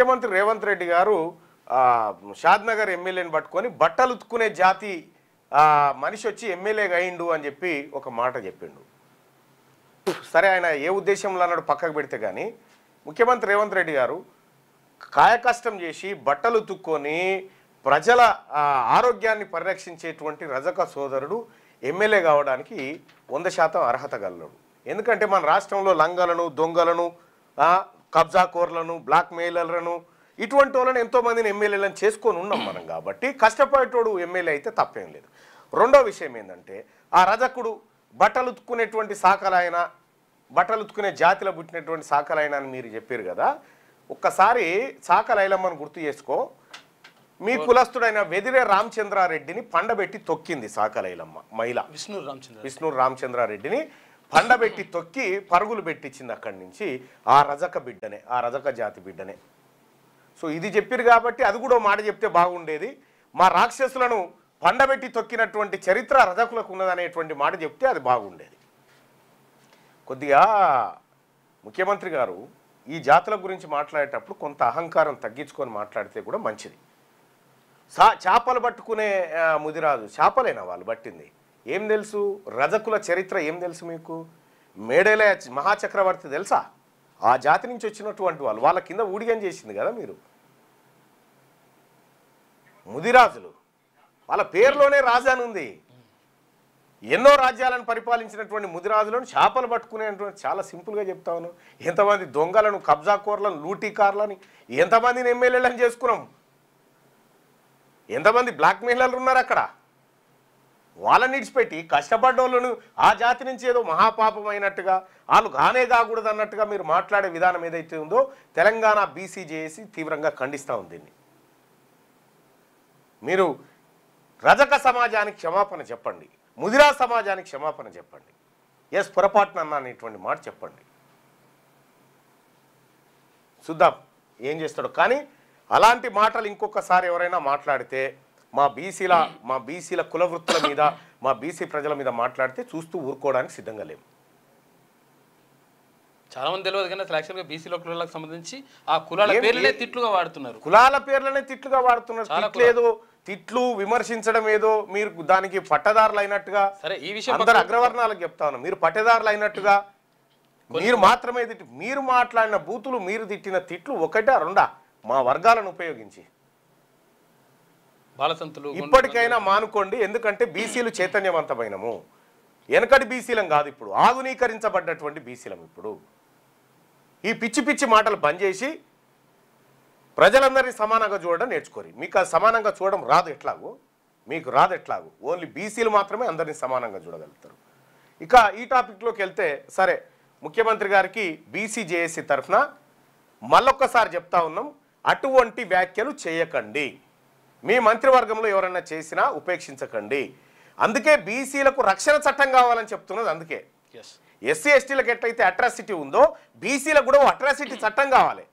ముఖ్యమంత్రి రేవంత్ రెడ్డి గారు షాద్నగర్ ఎమ్మెల్యేని పట్టుకొని బట్టలు ఉతుక్కునే జాతి మనిషి వచ్చి ఎమ్మెల్యేగా అయిండు అని చెప్పి ఒక మాట చెప్పిండు. సరే, ఆయన ఏ ఉద్దేశంలో అన్నాడు పక్కకు పెడితే కానీ ముఖ్యమంత్రి రేవంత్ రెడ్డి గారు కాయకష్టం చేసి బట్టలు ఉతుక్కొని ప్రజల ఆరోగ్యాన్ని పరిరక్షించేటువంటి రజక సోదరుడు ఎమ్మెల్యే కావడానికి 100% అర్హత గలడు. ఎందుకంటే మన రాష్ట్రంలో లంగలను, దొంగలను, కబ్జాకోర్లను, బ్లాక్ మెయిలర్లను, ఇటువంటి వాళ్ళని ఎంతోమందిని ఎమ్మెల్యేలను చేసుకొని ఉన్నాం మనం. కాబట్టి కష్టపడేటోడు ఎమ్మెల్యే అయితే తప్పేం లేదు. రెండో విషయం ఏంటంటే ఆ రజకుడు బట్టలు ఉతుక్కునేటువంటి శాఖలైన, బట్టలు ఉతుక్కునే జాతిలో పుట్టినటువంటి శాఖలైన అని మీరు చెప్పారు కదా. ఒక్కసారి శాఖలైలమ్మని గుర్తు చేసుకో. మీ కులస్తుడైన వెదిరే రామచంద్రారెడ్డిని పండబెట్టి తొక్కింది శాఖలైలమ్మ మహిళ. విష్ణు రామచంద్రారెడ్డిని పండబెట్టి తొక్కి పరుగులు పెట్టించింది అక్కడి నుంచి. ఆ రజక బిడ్డనే, ఆ రజక జాతి బిడ్డనే. సో ఇది చెప్పారు కాబట్టి అది కూడా మాట చెప్తే బాగుండేది. మా రాక్షసులను పండబెట్టి తొక్కినటువంటి చరిత్ర రజకులకు ఉన్నదనేటువంటి మాట చెప్తే అది బాగుండేది. కొద్దిగా ముఖ్యమంత్రి గారు ఈ జాతుల గురించి మాట్లాడేటప్పుడు కొంత అహంకారం తగ్గించుకొని మాట్లాడితే కూడా మంచిది. చేపలు పట్టుకునే ముదిరాజు, చేపలేనా వాళ్ళు పట్టింది? ఏం తెలుసు? రజకుల చరిత్ర ఏం తెలుసు మీకు? మేడేలే మహాచక్రవర్తి తెలుసా? ఆ జాతి నుంచి వచ్చినటువంటి వాళ్ళు, వాళ్ళ కింద ఊడిగం చేసింది కదా మీరు. ముదిరాజులు, వాళ్ళ పేరులోనే రాజాని ఉంది. ఎన్నో రాజ్యాలను పరిపాలించినటువంటి ముదిరాజులను చేపలు పట్టుకునేటువంటి, చాలా సింపుల్గా చెప్తాను, ఎంతమంది దొంగలను, కబ్జాకోర్లను, లూటీకార్లని, ఎంతమందిని ఎమ్మెల్యేలను చేసుకున్నాం, ఎంతమంది బ్లాక్ మెయిలర్లు ఉన్నారు అక్కడ. వాళ్ళని ఇడిచిపెట్టి కష్టపడ్డోళ్ళను ఆ జాతి నుంచి ఏదో మహాపాపం అయినట్టుగా, వాళ్ళు కానే కాకూడదు అన్నట్టుగా మీరు మాట్లాడే విధానం ఏదైతే ఉందో తెలంగాణ బీసీజేఏసీ తీవ్రంగా ఖండిస్తూ ఉంది. దీన్ని మీరు రజక సమాజానికి క్షమాపణ చెప్పండి, ముదిరా సమాజానికి క్షమాపణ చెప్పండి. ఎస్, పొరపాటున అన్న అనేటువంటి మాట చెప్పండి. చూద్దాం ఏం చేస్తాడు. కానీ అలాంటి మాటలు ఇంకొకసారి ఎవరైనా మాట్లాడితే మా బీసీల కుల వృత్తుల మీద, మా బీసీ ప్రజల మీద మాట్లాడితే చూస్తూ ఊరుకోవడానికి సిద్ధంగా లేము. చాలా మంది తెలియదు కానీ యాక్చువల్గా బీసీల కులాలకు సంబంధించి ఆ కులాల పేర్లనే తిట్లుగా వాడుతున్నారు. కులాల పేర్లనే తిట్లుగా వాడుతున్నారు. తిట్లు విమర్శించడం ఏదో మీరు దానికి పట్టదారులు అయినట్టుగా. సరే, ఈ విషయం అందరు అగ్రవర్ణాలకు చెప్తాను, మీరు పట్టదారులు అయినట్టుగా మీరు మాత్రమే మీరు మాట్లాడిన బూతులు, మీరు తిట్టిన తిట్లు ఒకటా రెండా మా వర్గాలను ఉపయోగించి బాలసంతులు ఇప్పటికైనా మానుకోండి. ఎందుకంటే బీసీలు చైతన్యవంతమైనము, వెనకటి బీసీలం కాదు, ఇప్పుడు ఆధునీకరించబడ్డటువంటి బీసీలం. ఇప్పుడు ఈ పిచ్చి పిచ్చి మాటలు బంద్ చేసి ప్రజలందరినీ సమానంగా చూడడం నేర్చుకోరు. మీకు అది సమానంగా చూడడం రాదు, ఎట్లాగో మీకు రాదు. ఎట్లాగో ఓన్లీ బీసీలు మాత్రమే అందరినీ సమానంగా చూడగలుగుతారు. ఇక ఈ టాపిక్లోకి వెళ్తే, సరే, ముఖ్యమంత్రి గారికి బీసీజేఏసీ తరఫున మళ్ళొక్కసారి చెప్తా ఉన్నాం, అటువంటి వ్యాఖ్యలు చేయకండి. మీ మంత్రివర్గంలో ఎవరన్నా చేసినా ఉపేక్షించకండి. అందుకే బీసీలకు రక్షణ చట్టం కావాలని చెప్తున్నది. అందుకే ఎస్సీ ఎస్టీలకు ఎట్లయితే అట్రాసిటీ ఉందో బీసీలకు కూడా అట్రాసిటీ చట్టం కావాలి.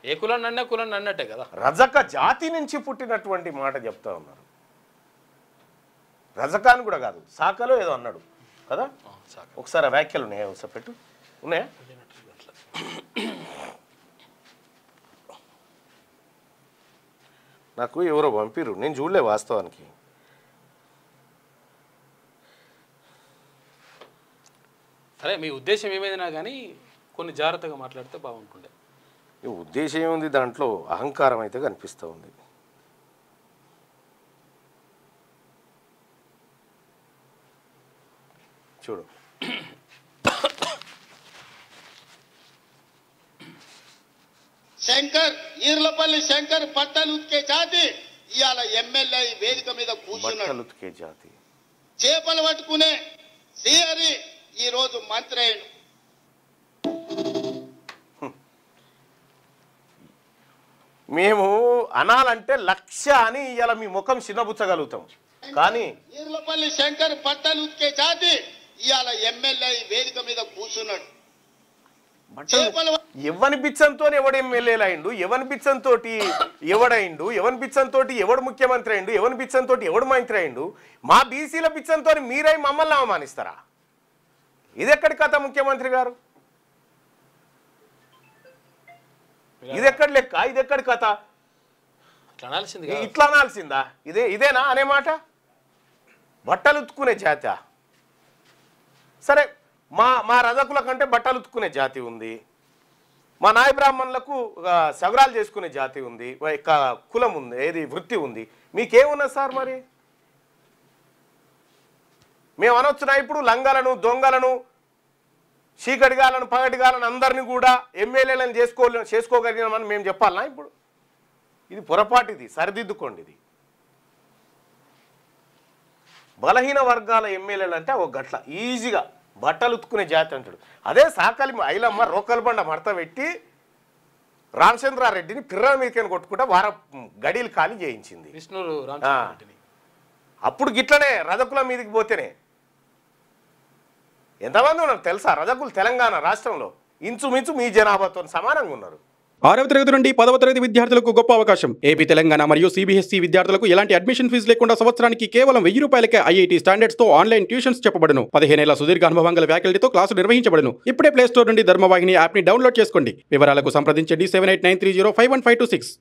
ఏ కులాన్ని అన్నా కులాన్ని అన్నట్టే కదా. రజక జాతి నుంచి పుట్టినటువంటి మాట చెప్తా ఉన్నారు. రజకాన్ని కూడా కాదు, శాఖలో ఏదో అన్నాడు కదా. ఒకసారి వ్యాఖ్యలు ఉన్నాయా? ఒకసారి పెట్టు. ఉన్నాయా? నాకు ఎవరో పంపిరు, నేను చూడలే వాస్తవానికి. సరే, మీ ఉద్దేశం ఏమైనా కానీ కొన్ని జాగ్రత్తగా మాట్లాడితే బాగుంటుండే. ఈ ఉద్దేశం ఏముంది దాంట్లో? అహంకారం అయితే కనిపిస్తూ ఉంది. చూడు, శంకర్, ఈర్లపల్లి శంకర్ బట్టలు ఉతికే జాతి ఇవాళ ఎమ్మెల్యే వేదిక మీద కూర్చున్నాడు. జాతి చేపలు పట్టుకునే శ్రీహరి ఈ రోజు మంత్రి అయ్యాడు. మేము అనాలంటే లక్ష అని ఇలా మీ ముఖం చిన్నబుచ్చగలుగుతాం. కానీ ఈర్లపల్లి శంకర్ బట్టలు ఉతికే జాతి ఇవాళ ఎమ్మెల్యే వేదిక మీద కూర్చున్నాడు. ఎవని బిచ్చంతో ఎవడు ఎమ్మెల్యేలు అయిండు, ఎవని బిచ్చంతో ఎవడైండు, ఎవని బిచ్చంతో ఎవడు ముఖ్యమంత్రి అయిండు, ఎవని బిచ్చంతో ఎవడు మంత్రి అయిండు. మా బీసీల బిచ్చంతో మీరై మమ్మల్ని అవమానిస్తారా? ఇది ఎక్కడి కథ ముఖ్యమంత్రి గారు? ఇది ఎక్కడ లెక్క, ఇది ఎక్కడి కథ? అట్లా అనాల్సింది కాదు. ఇట్లా అనాల్సిందా? ఇదేనా అనే మాట? బట్టలు ఉతుక్కునే జాతి. సరే, మా రజకుల కంటే బట్టలు ఉతుక్కునే జాతి ఉంది, మా నాయ బ్రాహ్మణులకు సగరాలు చేసుకునే జాతి ఉంది, కులం ఉంది, ఏది వృత్తి ఉంది. మీకేమున్నది సార్? మరి మేము అనొచ్చునా ఇప్పుడు లంగాలను, దొంగలను, చీకటిగాలను, పగటిగాలను అందరినీ కూడా ఎమ్మెల్యేలను చేసుకోగలిగినామని మేము చెప్పాలనా? ఇప్పుడు ఇది పొరపాటు, ఇది సరిదిద్దుకోండి. ఇది బలహీన వర్గాల ఎమ్మెల్యేలు అంటే ఒక గట్ల ఈజీగా బట్టలు ఉతుక్కునే జాతి అంటాడు. అదే సాకలి ఐలమ్మ రోకల్ బండ మడత పెట్టి రామచంద్రారెడ్డిని పిర్ర మీదకని కొట్టుకుంటా గడీలు ఖాళీ చేయించింది. విష్ణురు రామచంద్రారెడ్డిని అప్పుడు గిట్లనే రజకుల మీదకి పోతేనే ఎంతమంది ఉన్నారు తెలుసా? రజకులు తెలంగాణ రాష్ట్రంలో ఇంచుమించు మీ జనాభాతో సమానంగా ఉన్నారు. 6వ తరగతి నుండి 10వ తరగతి విద్యార్థులకు గొప్ప అవకాశం. ఏపీ, తెలంగాణ మరియు సిబిఎస్ఈ విద్యార్థులకు ఎలాంటి అడ్మిషన్ ఫీజు లేకుండా సంవత్సరానికి కేవలం 1000 రూపాయలకే ఐఐటీ స్టాండర్డ్స్ తో ఆన్లైన్ ట్యూషన్స్ చెప్పబడును. 15 ఏళ్ల సుదీర్ఘ అనుభవం గల ఫ్యాకల్టీతో క్లాసులు నిర్వహించబడును. ఇప్పుడే ప్లే స్టోర్ నుండి ధర్మవాహిని యాప్ ని డౌన్లోడ్ చేసుకోండి. వివరాలకు సంప్రదించండి 7893051526.